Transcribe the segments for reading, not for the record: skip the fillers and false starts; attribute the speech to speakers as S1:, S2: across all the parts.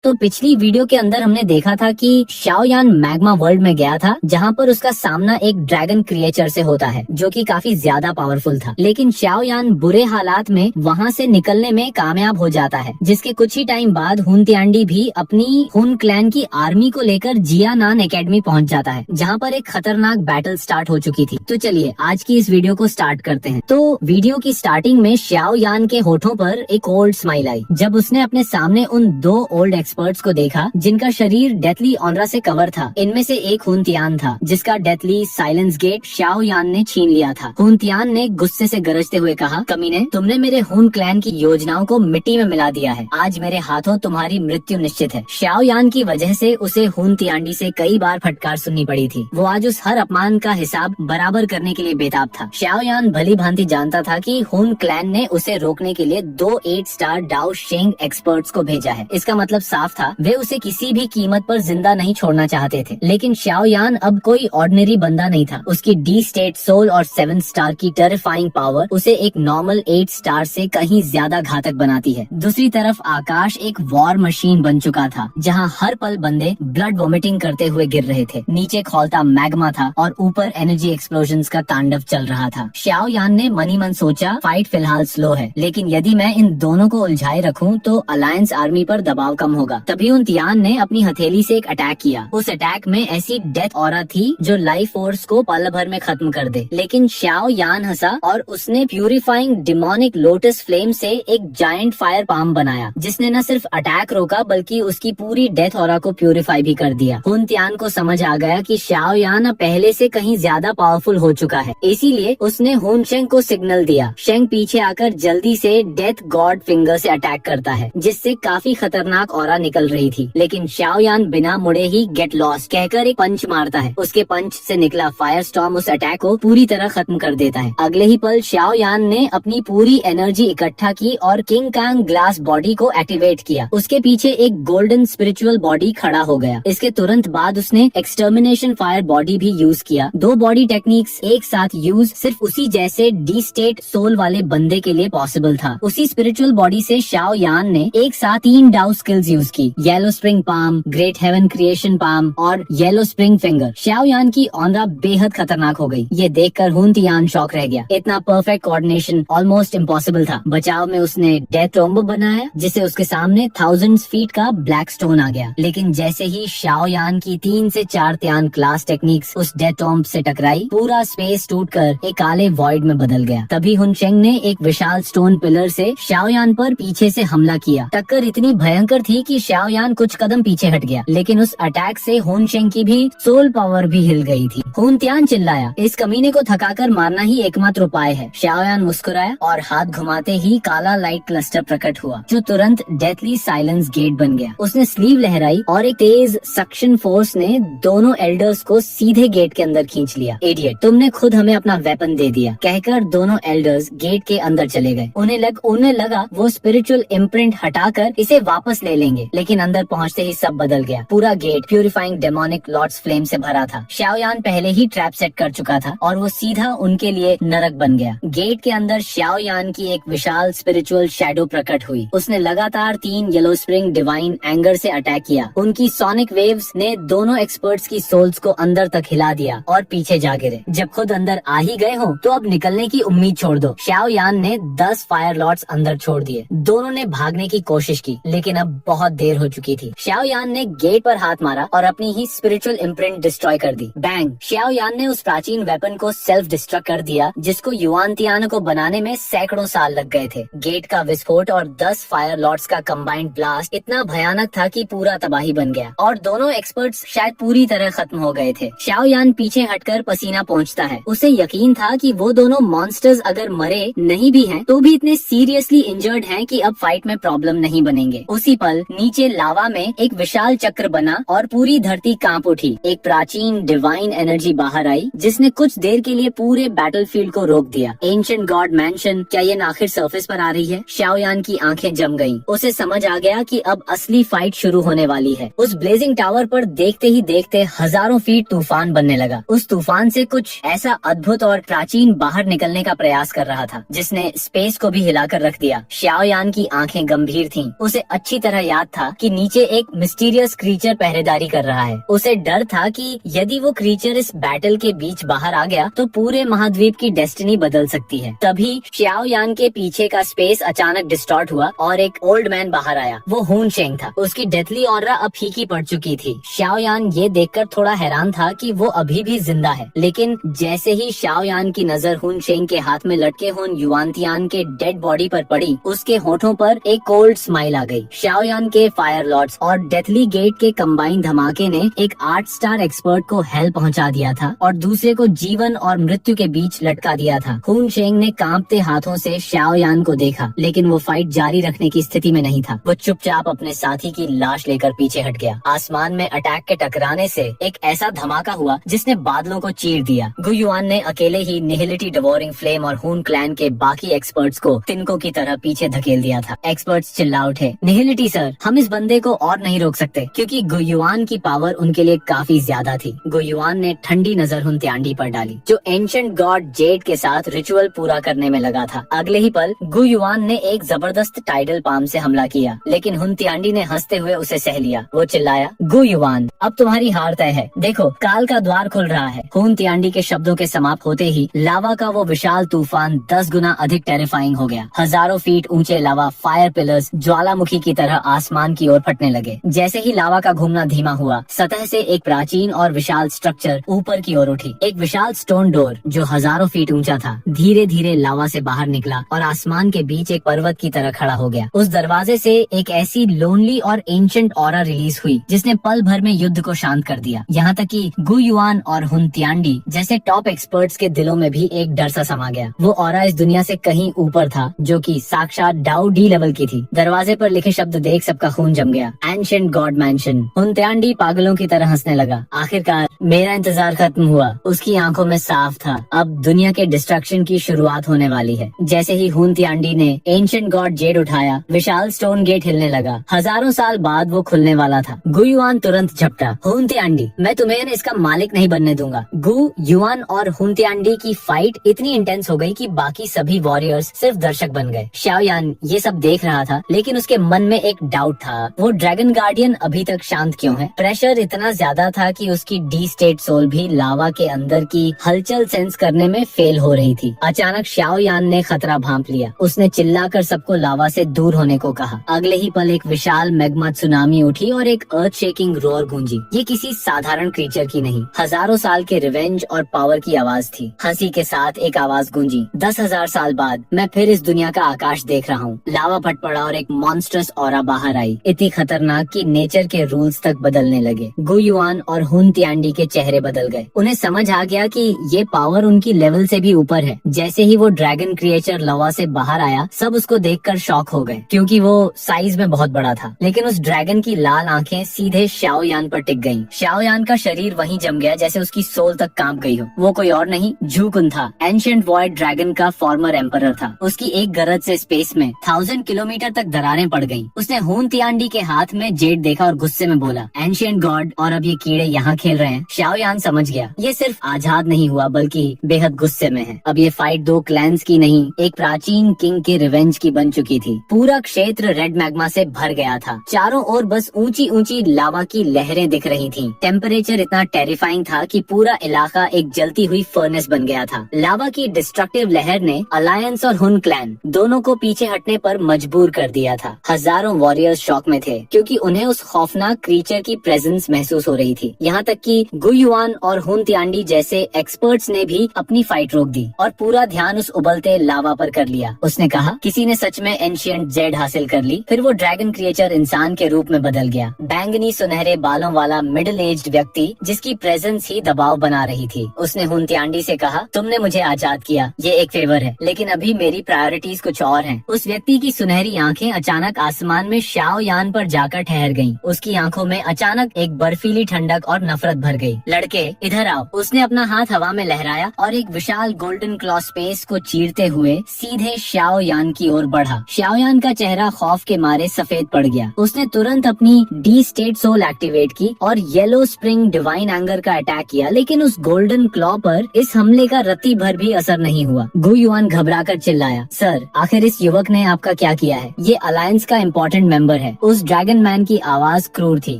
S1: तो पिछली वीडियो के अंदर हमने देखा था कि शाओयान मैग्मा वर्ल्ड में गया था, जहाँ पर उसका सामना एक ड्रैगन क्रिएचर से होता है जो कि काफी ज्यादा पावरफुल था। लेकिन शाओयान बुरे हालात में वहाँ से निकलने में कामयाब हो जाता है, जिसके कुछ ही टाइम बाद हुन तिआंडी भी अपनी हुन क्लैन की आर्मी को लेकर जियानान एकेडमी पहुँच जाता है, जहाँ पर एक खतरनाक बैटल स्टार्ट हो चुकी थी। तो चलिए आज की इस वीडियो को स्टार्ट करते हैं। तो वीडियो की स्टार्टिंग में शाओयान के होठों पर एक ओल्ड स्माइल आई जब उसने अपने सामने उन दो ओल्ड एक्सपर्ट्स को देखा जिनका शरीर डेथली ऑनरा से कवर था। इनमें से एक हुन तिआन था जिसका डेथली साइलेंस गेट शाओयान ने छीन लिया था। हुन तिआन ने गुस्से से गरजते हुए कहा, कमीने, तुमने मेरे हुन क्लैन की योजनाओं को मिट्टी में मिला दिया है। आज मेरे हाथों तुम्हारी मृत्यु निश्चित है। शाओयान की वजह से उसे हुन तिआंडी से कई बार फटकार सुननी पड़ी थी। वो आज उस हर अपमान का हिसाब बराबर करने के लिए बेताब था। शाओयान भली भांति जानता था कि हुन क्लैन ने उसे रोकने के लिए 2 8 स्टार डाओ शेंग एक्सपर्ट्स को भेजा है। इसका मतलब साफ था, वे उसे किसी भी कीमत पर जिंदा नहीं छोड़ना चाहते थे। लेकिन शाओयान अब कोई ऑर्डिनरी बंदा नहीं था। उसकी डी स्टेट सोल और 7 स्टार की टेरिफाइंग पावर उसे एक नॉर्मल 8 स्टार से कहीं ज्यादा घातक बनाती है। दूसरी तरफ आकाश एक वॉर मशीन बन चुका था, जहाँ हर पल बंदे ब्लड वोमिटिंग करते हुए गिर रहे थे। नीचे खौलता मैग्मा था और ऊपर एनर्जी एक्सप्लोजन्स का तांडव चल रहा था। शाओयान ने मनी मन सोचा, फाइट फिलहाल स्लो है, लेकिन यदि मैं इन दोनों को उलझाए रखूं तो अलायंस आर्मी पर दबाव कम होगा। तभी उन तिआन ने अपनी हथेली से एक अटैक किया। उस अटैक में ऐसी डेथ ऑरा थी जो लाइफ फोर्स को पल भर में खत्म कर दे। लेकिन शाओयान हंसा और उसने प्यूरिफाइंग डिमोनिक लोटस फ्लेम से एक जायंट फायर पाम बनाया, जिसने न सिर्फ अटैक रोका बल्कि उसकी पूरी डेथ ऑरा को प्यूरिफाई भी कर दिया। हुन तिआन को समझ आ गया कि शाओयान अब पहले से कहीं ज्यादा पावरफुल हो चुका है, इसीलिए उसने हुन शेंग को सिग्नल दिया। शेंग पीछे आकर जल्दी से डेथ गॉड फिंगर से अटैक करता है, जिससे काफी खतरनाक ऑरा निकल रही थी। लेकिन शाओयान बिना मुड़े ही गेट लॉस्ट कहकर एक पंच मारता है। उसके पंच से निकला फायर स्टॉर्म उस अटैक को पूरी तरह खत्म कर देता है। अगले ही पल शाओयान ने अपनी पूरी एनर्जी इकट्ठा की और किंग कांग ग्लास बॉडी को एक्टिवेट किया। उसके पीछे एक गोल्डन स्पिरिचुअल बॉडी खड़ा हो गया। इसके तुरंत बाद उसने एक्सटर्मिनेशन फायर बॉडी भी यूज किया। 2 बॉडी टेक्निक्स एक साथ यूज सिर्फ उसी जैसे डी स्टेट सोल वाले बंदे के लिए पॉसिबल था। उसी स्पिरिचुअल बॉडी से शाओयान ने एक साथ 3 डाउ स्किल्स यूज की, yellow spring palm, great heaven creation palm और येलो स्प्रिंग फिंगर। शाओयान की ऑनरा बेहद खतरनाक हो गई। ये देखकर हुन तिआन शॉक रह गया। इतना परफेक्ट कोऑर्डिनेशन ऑलमोस्ट इम्पॉसिबल था। बचाव में उसने डेथ टॉम्ब बनाया, जिससे उसके सामने 1000 फीट का ब्लैक स्टोन आ गया। लेकिन जैसे ही शाओयान की 3 से 4 तिआन क्लास टेक्निक्स उस डेथ टॉम्ब से टकराई, पूरा स्पेस टूटकर एक काले वॉइड में बदल गया। तभी हुन शेंग ने एक विशाल स्टोन पिलर से शाओयान पर पीछे से हमला किया। टक्कर इतनी भयंकर थी कि शाओयान कुछ कदम पीछे हट गया। लेकिन उस अटैक से हुन शेंग की भी सोल पावर भी हिल गई थी। हुन तिआन चिल्लाया, इस कमीने को थकाकर मारना ही एकमात्र उपाय है। शाओयान मुस्कुराया और हाथ घुमाते ही काला लाइट क्लस्टर प्रकट हुआ, जो तुरंत डेथली साइलेंस गेट बन गया। उसने स्लीव लहराई और एक तेज सक्शन फोर्स ने दोनों एल्डर्स को सीधे गेट के अंदर खींच लिया। इडियट, तुमने खुद हमें अपना वेपन दे दिया, कहकर दोनों एल्डर्स गेट के अंदर चले गए। उन्हें लगा वो स्पिरिचुअल इम्प्रिंट हटाकर इसे वापस ले लेंगे, लेकिन अंदर पहुंचते ही सब बदल गया। पूरा gate purifying demonic lords flame से भरा था। शाओयान पहले ही ट्रैप सेट कर चुका था और वो सीधा उनके लिए नरक बन गया। गेट के अंदर शाओयान की एक विशाल स्पिरिचुअल शैडो प्रकट हुई। उसने लगातार 3 येलो स्प्रिंग डिवाइन एंगर से अटैक किया। उनकी सोनिक वेव्स ने दोनों एक्सपर्ट्स की सोल्स को अंदर तक हिला दिया और पीछे जा गिरे। जब खुद अंदर आ ही गए हो तो अब निकलने की उम्मीद छोड़ दो। शाओयान ने 10 फायर लॉर्ड्स अंदर छोड़ दिए। दोनों ने भागने की कोशिश की, लेकिन अब बहुत देर हो चुकी थी। शाओयान ने गेट पर हाथ मारा और अपनी ही स्पिरिचुअल इम्प्रिंट डिस्ट्रॉय कर दी। बैंग! शाओयान ने उस प्राचीन वेपन को सेल्फ डिस्ट्रक्ट कर दिया, जिसको युआन तिआन को बनाने में सैकड़ों साल लग गए थे। गेट का विस्फोट और 10 फायर लॉर्ड्स का कंबाइंड ब्लास्ट इतना भयानक था कि पूरा तबाही बन गया और दोनों एक्सपर्ट्स शायद पूरी तरह खत्म हो गए थे। शाओयान पीछे हटकर पसीना पोंछता है। उसे यकीन था कि वो दोनों मॉन्स्टर्स अगर मरे नहीं भी हैं, तो भी इतने सीरियसली इंजर्ड हैं कि अब फाइट में प्रॉब्लम नहीं बनेंगे। उसी पल नीचे लावा में एक विशाल चक्र बना और पूरी धरती कांप उठी। एक प्राचीन डिवाइन एनर्जी बाहर आई, जिसने कुछ देर के लिए पूरे बैटलफील्ड को रोक दिया। एंशिएंट गॉड मैंशन, क्या ये आखिर सरफेस पर आ रही है? शाओयान की आंखें जम गईं। उसे समझ आ गया कि अब असली फाइट शुरू होने वाली है। उस ब्लेजिंग टावर पर देखते ही देखते हजारों फीट तूफान बनने लगा। उस तूफान से कुछ ऐसा अद्भुत और प्राचीन बाहर निकलने का प्रयास कर रहा था, जिसने स्पेस को भी हिलाकर रख दिया। शाओयान की आंखें गंभीर थीं। उसे अच्छी तरह याद था कि नीचे एक मिस्टीरियस क्रीचर पहरेदारी कर रहा है। उसे डर था कि यदि वो क्रीचर इस बैटल के बीच बाहर आ गया तो पूरे महाद्वीप की डेस्टिनी बदल सकती है। तभी श्याओ यान के पीछे का स्पेस अचानक डिस्टॉर्ट हुआ और एक ओल्ड मैन बाहर आया। वो हुन शेंग था। उसकी डेथली ऑरा अब फीकी पड़ चुकी थी। श्याओ यान ये देखकर थोड़ा हैरान था कि वो अभी भी जिंदा है, लेकिन जैसे ही श्याओ यान की नजर हुन शेंग के हाथ में लटके हुन युआनतियान के डेड बॉडी पर पड़ी, उसके होठों पर एक कोल्ड स्माइल आ गई। श्याओ यान के फायर लॉर्ड्स और डेथली गेट के कंबाइन धमाके ने एक 8 स्टार एक्सपर्ट को हेल पहुंचा दिया था और दूसरे को जीवन और मृत्यु के बीच लटका दिया था। हुन शेंग ने कांपते हाथों से श्याओ यान को देखा, लेकिन वो फाइट जारी रखने की स्थिति में नहीं था। वो चुपचाप अपने साथी की लाश लेकर पीछे हट गया। आसमान में अटैक के टकराने से एक ऐसा धमाका हुआ जिसने बादलों को चीर दिया। गुयुआन ने अकेले ही निहिलिटी डिवोरिंग फ्लेम और हुन क्लैन के बाकी एक्सपर्ट्स को तिनकों की तरह पीछे धकेल दिया था। एक्सपर्ट्स चिल्ला उठे, निहिलिटी सर, हम इस बंदे को और नहीं रोक सकते, क्योंकि गुयुआन की पावर उनके लिए काफी ज्यादा थी। गुयुआन ने ठंडी नजर हुन त्यांडी पर डाली, जो एंशिएंट गॉड जेड के साथ रिचुअल पूरा करने में लगा था। अगले ही पल गुयुआन ने एक जबरदस्त टाइडल पाम से हमला किया, लेकिन हुन त्यांडी ने हंसते हुए उसे सह लिया। वो चिल्लाया, गुयुआन, अब तुम्हारी हार तय है। देखो, काल का द्वार खुल रहा है। हुन त्यांडी के शब्दों के समाप्त होते ही लावा का वो विशाल तूफान 10 गुना अधिक टेरिफाइंग हो गया। हजारों फीट ऊंचे लावा फायर पिलर्स ज्वालामुखी की तरह आसमान की ओर फटने लगे। जैसे ही लावा का घूमना धीमा हुआ, सतह से एक प्राचीन और विशाल स्ट्रक्चर ऊपर की ओर उठी। एक विशाल स्टोन डोर जो हजारों फीट ऊंचा था, धीरे धीरे लावा से बाहर निकला और आसमान के बीच एक पर्वत की तरह खड़ा हो गया। उस दरवाजे से एक ऐसी लोनली और एंशिएंट ऑरा रिलीज हुई जिसने पल भर में युद्ध को शांत कर दिया। यहाँ तक कि गुयुआन और हुन त्यांडी जैसे टॉप एक्सपर्ट्स के दिलों में भी एक डर सा समा गया। वो ऑरा इस दुनिया से कहीं ऊपर था, जो कि साक्षात डाउ डी लेवल की थी। दरवाजे पर लिखे शब्द देख सबका खून जम गया, एंशिएंट गॉड मैंशन। हुन त्यांडी पागलों की तरह हंसने लगा। आखिरकार मेरा इंतजार खत्म हुआ। उसकी आंखों में साफ था, अब दुनिया के डिस्ट्रक्शन की शुरुआत होने वाली है। जैसे ही हुन त्यांडी ने एंशिएंट गॉड जेड उठाया, विशाल स्टोन गेट हिलने लगा। हजारों साल बाद वो खुलने वाला था। गुयुआन तुरंत झपटा, हुन त्यांडी, मैं तुम्हें इसका मालिक नहीं बनने दूंगा। गुयुआन और हुन त्यांडी की फाइट इतनी इंटेंस हो गई कि बाकी सभी वॉरियर्स सिर्फ दर्शक बन गए। श्याओ यान ये सब देख रहा था, लेकिन उसके मन में एक डाउट था, वो ड्रैगन गार्डियन अभी तक शांत क्यों है? प्रेशर इतना ज्यादा था कि उसकी डी स्टेट सोल भी लावा के अंदर की हलचल सेंस करने में फेल हो रही थी। अचानक श्याओ यान ने खतरा भांप लिया। उसने चिल्लाकर सबको लावा से दूर होने को कहा। अगले ही पल एक विशाल मैग्मा सुनामी उठी और एक अर्थ शेकिंग रोर गूंजी। ये किसी साधारण क्रीचर की नहीं, हजारों साल के रिवेंज और पावर की आवाज थी। हंसी के साथ एक आवाज गूंजी, 10,000 साल बाद मैं फिर इस दुनिया का आकाश देख रहा हूँ। लावा फट पड़ा और एक मॉन्स्टरस ऑरा बाहर आई, इतनी खतरनाक कि नेचर के रूल्स तक बदलने लगे। गुयुआन और हुन त्यांडी के चेहरे बदल गए। उन्हें समझ आ गया कि ये पावर उनकी लेवल से भी ऊपर है। जैसे ही वो ड्रैगन क्रिएचर लावा से बाहर आया, सब उसको देखकर शॉक हो गए, क्योंकि वो साइज में बहुत बड़ा था। लेकिन उस ड्रैगन की लाल आंखें सीधे श्याओ यान पर टिक गईं। श्याओ यान का शरीर वहीं जम गया जैसे उसकी सोल तक कांप गई हो। वो कोई और नहीं, झू कुन था। एंशिएंट वॉइड ड्रैगन का फॉर्मर एम्परर था। उसकी एक गरज से स्पेस में 1000 किलोमीटर तक दरारें पड़ गईं। उसने हुन त्यांडी के हाथ में जेड देखा और गुस्से में बोला, एंशिएंट गॉड, और अब ये कीड़े यहाँ खेल रहे हैं। श्याओ यान समझ गया, ये सिर्फ आजाद नहीं हुआ बल्कि बेहद गुस्से में है। अब ये फाइट दो क्लैंस की नहीं, एक प्राचीन किंग के रिवेंज की बन चुकी थी। पूरा क्षेत्र रेड मैग्मा से भर गया था। चारों ओर बस ऊंची ऊंची लावा की लहरें दिख रही थीं। टेम्परेचर इतना टेरिफाइंग था कि पूरा इलाका एक जलती हुई फर्नेस बन गया था। लावा की डिस्ट्रक्टिव लहर ने अलायंस और हुन क्लैन दोनों को पीछे हटने पर मजबूर कर दिया था। हजारों वॉरियर्स शॉक में थे, क्योंकि उन्हें उस खौफनाक क्रीचर की प्रेजेंस महसूस हो रही थी। यहाँ तक कि गुयुआन और हुन त्यांडी जैसे एक्सपर्ट्स ने भी अपनी फाइट रोक दी और पूरा ध्यान उस उबलते लावा पर कर लिया। उसने कहा, किसी ने सच में एंशिएंट जेड हासिल कर ली। फिर वो ड्रैगन क्रिएचर इंसान के रूप में बदल गया। बैंगनी सुनहरे बालों वाला मिडिल एज्ड व्यक्ति जिसकी प्रेजेंस ही दबाव बना रही थी। उसने हुन त्यांडी से कहा, तुमने मुझे आजाद किया, ये एक फेवर है, लेकिन अभी मेरी प्रायोरिटीज कुछ और हैं। उस व्यक्ति की सुनहरी आंखें अचानक आसमान में श्याओ यान पर जाकर ठहर गईं। उसकी आंखों में अचानक एक बर्फीली ठंडक और नफरत भर गई। लड़के इधर आओ। उसने अपना हाथ हवा में लहराया और एक विशाल गोल्डन क्लॉ स्पेस को चीरते हुए सीधे श्याओ यान की ओर बढ़ा। श्याओ यान का चेहरा खौफ के मारे सफेद पड़ गया। उसने तुरंत अपनी डी स्टेट सोल एक्टिवेट की और येलो स्प्रिंग डिवाइन एंगर का अटैक किया, लेकिन उस गोल्डन क्लॉ पर इस हमले का रत्ती भर भी असर नहीं हुआ। गुयुआन घबराकर चिल्लाया, सर, आखिर इस युवक ने आपका क्या किया है? ये अलायंस का इम्पोर्टेंट मेंबर है। उस ड्रैगन मैन की आवाज क्रूर थी,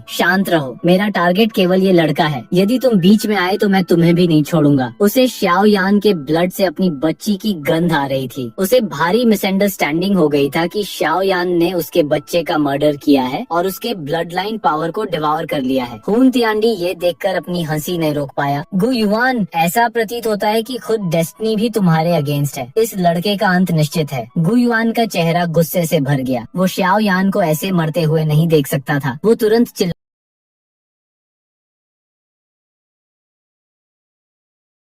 S1: शांत रहो, मेरा टारगेट केवल ये लड़का है, यदि तुम बीच में आए तो मैं तुम्हें भी नहीं छोड़ूंगा। उसे शाओ यान के ब्लड से अपनी बच्ची की गंध आ रही थी। उसे भारी मिसअंडरस्टैंडिंग हो गई था कि शाओ यान ने उसके बच्चे का मर्डर किया है और उसके ब्लड लाइन पावर को डिवॉर कर लिया है। खून तियांडी ये देखकर अपनी हंसी नहीं रोक पाया। गु युआन, ऐसा प्रतीत होता है कि खुद डेस्टिनी भी तुम्हारे अगेंस्ट है। इस लड़के का अंत निश्चित है। गु युआन का चेहरा गुस्से से भर गया। वो शाओ यान को ऐसे मरते हुए नहीं देख सकता था। वो तुरंत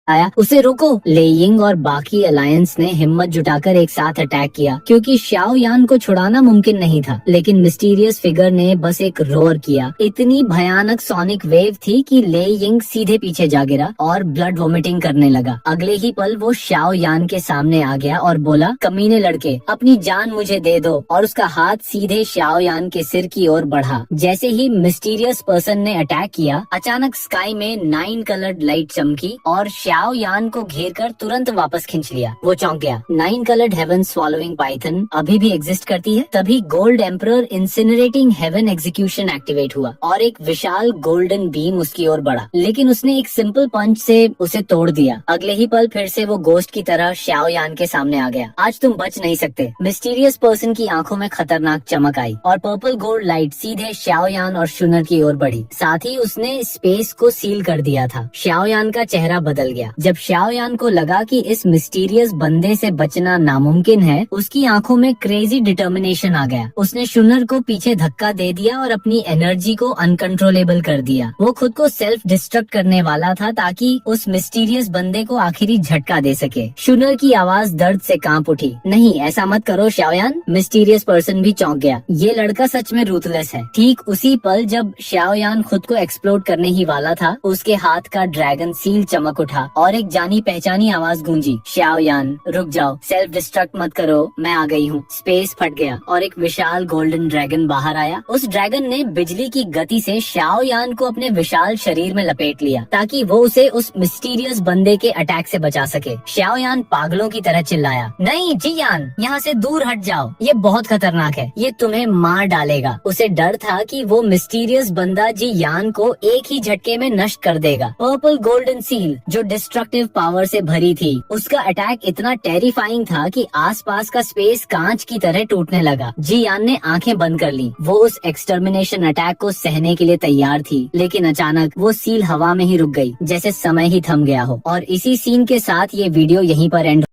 S1: आया, उसे रोको। ले यिंग और बाकी अलायंस ने हिम्मत जुटाकर एक साथ अटैक किया क्योंकि शाओ यान को छुड़ाना मुमकिन नहीं था। लेकिन मिस्टीरियस फिगर ने बस एक रोर किया। इतनी भयानक सोनिक वेव थी कि ले यिंग सीधे पीछे जा गिरा और ब्लड वोमिटिंग करने लगा। अगले ही पल वो शाओ यान के सामने आ गया और बोला, कमीने लड़के, अपनी जान मुझे दे दो। और उसका हाथ सीधे शाओ यान के सिर की ओर बढ़ा। जैसे ही मिस्टीरियस पर्सन ने अटैक किया, अचानक स्काई में 9 कलर्ड लाइट चमकी और शाओ यान को घेर कर तुरंत वापस खींच लिया। वो चौंक गया। 9 कलर्ड हेवन स्वॉलोइंग पाइथन अभी भी एग्जिस्ट करती है। तभी gold emperor incinerating heaven execution activate हुआ और एक विशाल गोल्डन बीम उसकी ओर बढ़ा, लेकिन उसने एक सिंपल पंच से उसे तोड़ दिया। अगले ही पल फिर से वो गोस्ट की तरह शाओ यान के सामने आ गया। आज तुम बच नहीं सकते। मिस्टीरियस पर्सन की आंखों में खतरनाक चमक आई और पर्पल गोल्ड लाइट सीधे शाओ यान और शुनर की ओर बढ़ी। साथ ही उसने स्पेस को सील कर दिया था। शाओ यान का चेहरा बदल गया। जब शाओ यान को लगा कि इस मिस्टीरियस बंदे से बचना नामुमकिन है, उसकी आंखों में क्रेजी डिटर्मिनेशन आ गया। उसने शुनर को पीछे धक्का दे दिया और अपनी एनर्जी को अनकंट्रोलेबल कर दिया। वो खुद को सेल्फ डिस्ट्रक्ट करने वाला था ताकि उस मिस्टीरियस बंदे को आखिरी झटका दे सके। शुनर की आवाज दर्द से कांप उठी। नहीं, ऐसा मत करो शाओ यान। मिस्टीरियस पर्सन भी चौंक गया। ये लड़का सच में रूथलेस है। ठीक उसी पल जब शाओ यान खुद को एक्सप्लोड करने ही वाला था, उसके हाथ का ड्रैगन सील चमक उठा और एक जानी पहचानी आवाज गूंजी, शाओ यान रुक जाओ, सेल्फ डिस्ट्रक्ट मत करो, मैं आ गई हूँ। स्पेस फट गया और एक विशाल गोल्डन ड्रैगन बाहर आया। उस ड्रैगन ने बिजली की गति से शाओ यान को अपने विशाल शरीर में लपेट लिया ताकि वो उसे उस मिस्टीरियस बंदे के अटैक से बचा सके। शाओ यान पागलों की तरह चिल्लाया, नहीं जी यान, यहाँ से दूर हट जाओ, ये बहुत खतरनाक है, ये तुम्हें मार डालेगा। उसे डर था कि वो मिस्टीरियस बंदा जी यान को एक ही झटके में नष्ट कर देगा। पर्पल गोल्डन सील जो डिस्ट्रक्टिव पावर से भरी थी, उसका अटैक इतना टेरिफाइंग था कि आसपास का स्पेस कांच की तरह टूटने लगा। जी यान ने आंखें बंद कर ली। वो उस एक्सटर्मिनेशन अटैक को सहने के लिए तैयार थी, लेकिन अचानक वो सील हवा में ही रुक गई, जैसे समय ही थम गया हो। और इसी सीन के साथ ये वीडियो यहीं पर एंड